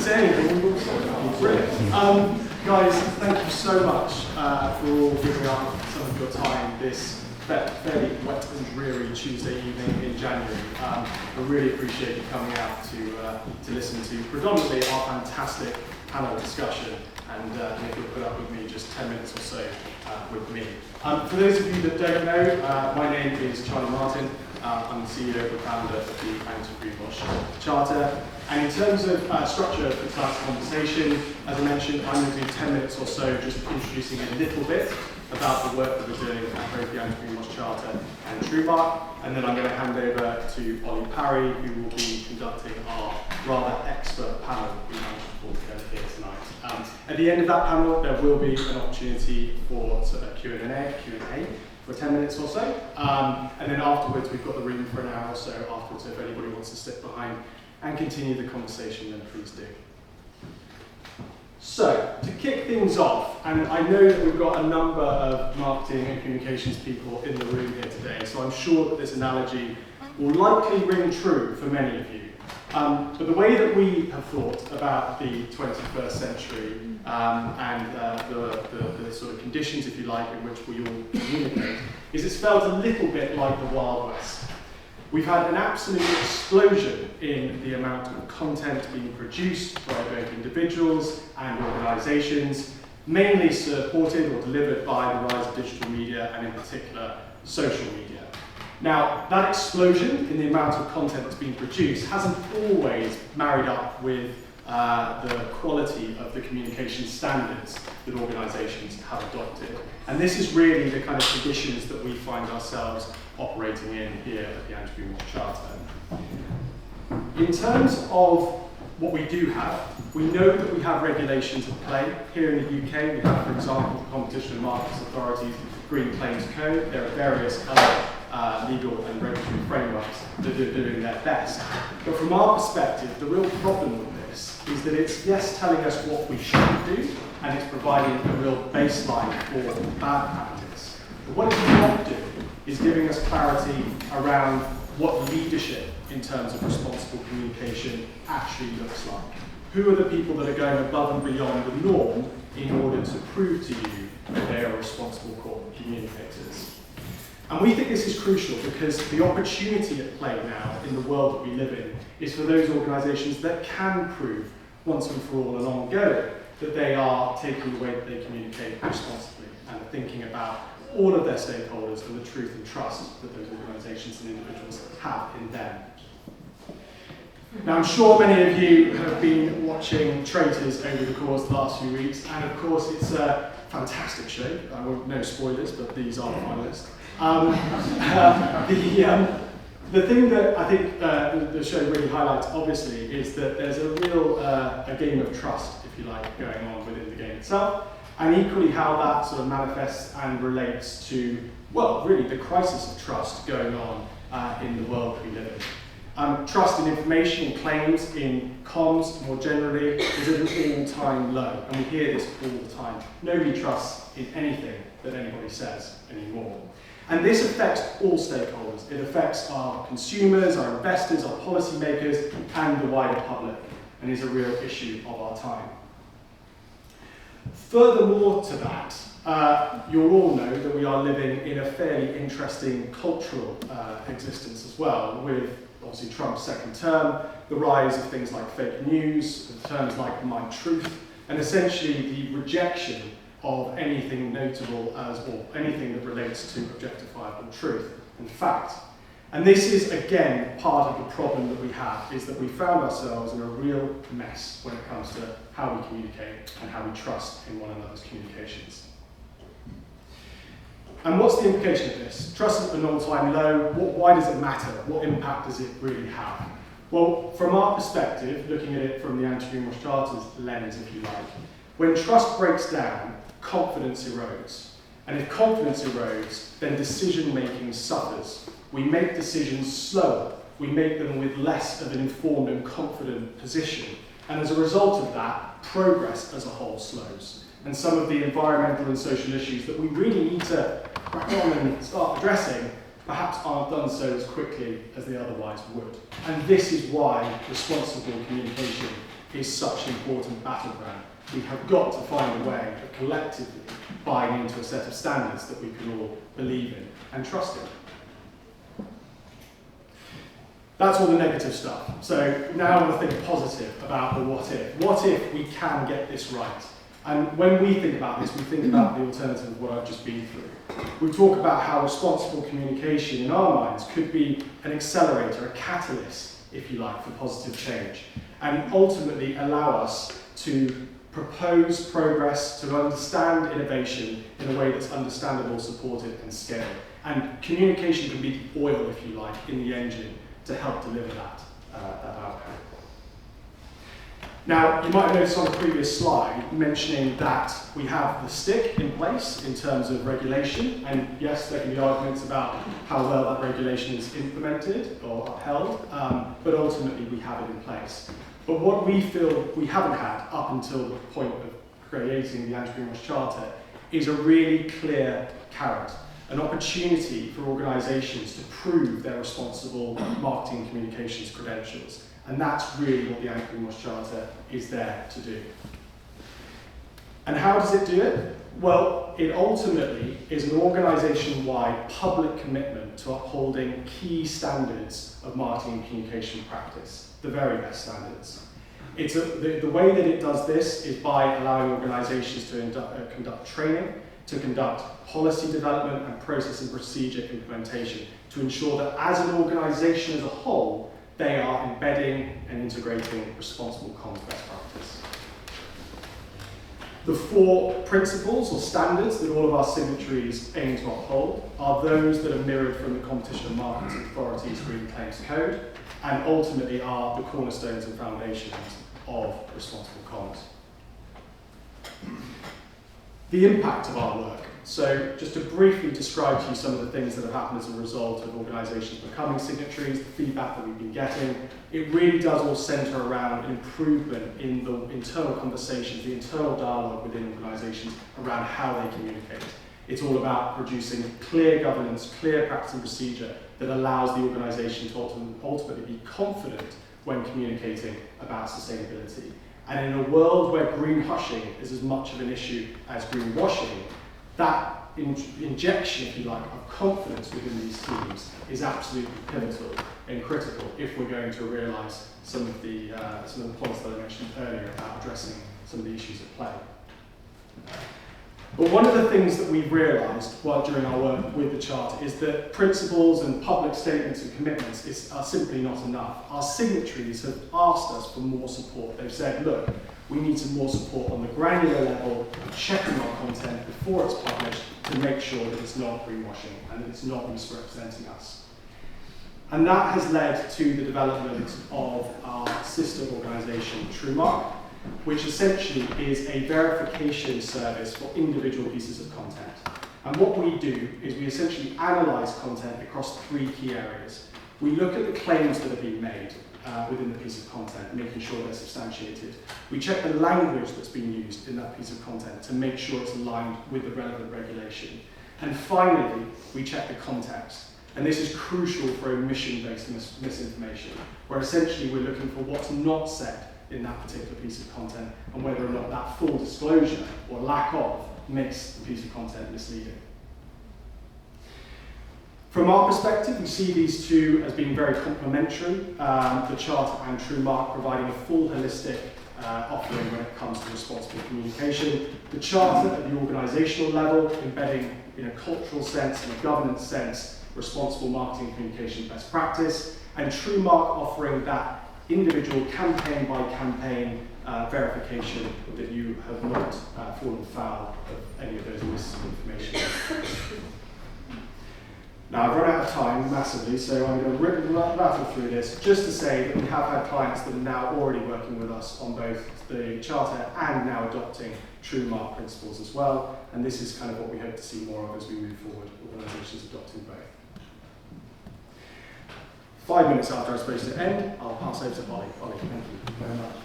say anything. Brilliant. Guys, thank you so much for all giving up some of your time this fairly wet and dreary Tuesday evening in January. I really appreciate you coming out to listen to predominantly our fantastic panel discussion, and if you'll put up with me just 10 minutes or so with me. For those of you that don't know, my name is Charlie Martin. I'm the CEO and founder of the Anti-Greenwash Charter. And in terms of structure for tonight's conversation, as I mentioned, I'm going to do 10 minutes or so just introducing a little bit about the work that we're doing at both the Anti-Greenwash Charter and TrueBark, and then I'm going to hand over to Ollie Parry, who will be conducting our rather expert panel we managed to pull together here tonight. At the end of that panel, there will be an opportunity for a Q&A for 10 minutes or so, and then afterwards we've got the room for an hour or so afterwards, so if anybody wants to stick behind and continue the conversation, then please do. So, to kick things off, and I know that we've got a number of marketing and communications people in the room here today, so I'm sure that this analogy will likely ring true for many of you. But the way that we have thought about the 21st century and the sort of conditions, if you like, in which we all communicate, is it's felt a little bit like the Wild West. We've had an absolute explosion in the amount of content being produced by both individuals and organisations, mainly supported or delivered by the rise of digital media and in particular social media. Now, that explosion in the amount of content that's being produced hasn't always married up with the quality of the communication standards that organisations have adopted. And this is really the kind of conditions that we find ourselves operating in here at the Anti-Greenwash Charter. In terms of what we do have, we know that we have regulations at play. Here in the UK, we have, for example, the Competition and Markets Authority's Green Claims Code. There are various other legal and regulatory frameworks that are doing their best. But from our perspective, the real problem with this is that it's, yes, telling us what we should do, and it's providing a real baseline for bad practice. But what it's not doing is giving us clarity around what leadership in terms of responsible communication actually looks like. Who are the people that are going above and beyond the norm in order to prove to you that they are responsible corporate communicators? And we think this is crucial because the opportunity at play now in the world that we live in is for those organisations that can prove once and for all and ongoing that they are taking the way that they communicate responsibly and are thinking about all of their stakeholders and the truth and trust that those organisations and individuals have in them. Now, I'm sure many of you have been watching Traitors over the course of the last few weeks, and of course it's a fantastic show. No spoilers, but these are the finalists. The thing that I think the show really highlights, obviously, is that there's a real a game of trust, if you like, going on within the game itself, and equally how that sort of manifests and relates to, well, really the crisis of trust going on in the world we live in. Trust in information and claims in comms more generally is at an all-time low, and we hear this all the time. Nobody trusts in anything that anybody says anymore. And this affects all stakeholders. It affects our consumers, our investors, our policymakers, and the wider public, and is a real issue of our time. Furthermore to that, you'll all know that we are living in a fairly interesting cultural existence as well, with obviously Trump's second term, the rise of things like fake news, terms like my truth, and essentially the rejection of anything notable or anything that relates to objectifiable truth and fact. And this is, again, part of the problem that we have, is that we found ourselves in a real mess when it comes to how we communicate and how we trust in one another's communications. And what's the implication of this? Trust is at an all-time low. Why does it matter? What impact does it really have? Well, from our perspective, looking at it from the Anti-Greenwash Charter's lens, if you like, when trust breaks down, confidence erodes. And if confidence erodes, then decision-making suffers. We make decisions slower. We make them with less of an informed and confident position. And as a result of that, progress as a whole slows. And some of the environmental and social issues that we really need to crack on and start addressing perhaps aren't done so as quickly as they otherwise would. And this is why responsible communication is such an important battleground. We have got to find a way of collectively buying into a set of standards that we can all believe in and trust in. That's all the negative stuff. So now I want to think positive about the what if. What if we can get this right? And when we think about this, we think about the alternative of what I've just been through. We talk about how responsible communication in our minds could be an accelerator, a catalyst, if you like, for positive change, and ultimately allow us to propose progress, to understand innovation in a way that's understandable, supported, and scaled. And communication can be the oil, if you like, in the engine to help deliver that outcome. Now, you might have noticed on the previous slide mentioning that we have the stick in place in terms of regulation, and yes, there can be arguments about how well that regulation is implemented or upheld, but ultimately we have it in place. But what we feel we haven't had up until the point of creating the Anti-Greenwash Charter is a really clear carrot, an opportunity for organisations to prove their responsible marketing and communications credentials. And that's really what the Anti-Greenwash Charter is there to do. And how does it do it? Well, it ultimately is an organisation-wide public commitment to upholding key standards of marketing and communication practice, the very best standards. The way that it does this is by allowing organisations to conduct training, to conduct policy development and process and procedure implementation to ensure that as an organisation as a whole, they are embedding and integrating responsible comms best practice. The 4 principles or standards that all of our signatories aim to uphold are those that are mirrored from the Competition and Markets Authority's Green Claims Code and ultimately are the cornerstones and foundations of responsible comms. The impact of our work. So just to briefly describe to you some of the things that have happened as a result of organisations becoming signatories, the feedback that we've been getting, it really does all centre around an improvement in the internal conversations, the internal dialogue within organisations around how they communicate. It's all about producing clear governance, clear practice and procedure that allows the organisation to ultimately be confident when communicating about sustainability. And in a world where greenhushing is as much of an issue as greenwashing, that injection, if you like, of confidence within these teams is absolutely pivotal and critical if we're going to realise some of the points that I mentioned earlier about addressing some of the issues at play. But one of the things that we've realised during our work with the Charter is that principles and public statements and commitments are simply not enough. Our signatories have asked us for more support. They've said, look, we need some more support on the granular level of checking our content before it's published to make sure that it's not greenwashing and that it's not misrepresenting us. And that has led to the development of our sister organisation, TrueMark, which essentially is a verification service for individual pieces of content. And what we do is we essentially analyse content across 3 key areas. We look at the claims that are being made within the piece of content, making sure they're substantiated. We check the language that's being used in that piece of content to make sure it's aligned with the relevant regulation. And finally, we check the context. And this is crucial for omission-based misinformation, where essentially we're looking for what's not said in that particular piece of content and whether or not that full disclosure or lack of makes the piece of content misleading. From our perspective, we see these two as being very complementary, the Charter and TrueMark providing a full holistic offering when it comes to responsible communication. The Charter at the organisational level, embedding in a cultural sense and a governance sense, responsible marketing and communication best practice, and TrueMark offering that individual campaign by campaign verification that you have not fallen foul of any of those misinformation. Now, I've run out of time massively, so I'm going to rattle through this just to say that we have had clients that are now already working with us on both the Charter and now adopting TrueMark principles as well, and this is kind of what we hope to see more of as we move forward, organisations adopting both. 5 minutes after I was supposed to end, I'll pass over to Ollie. Ollie, thank you very much.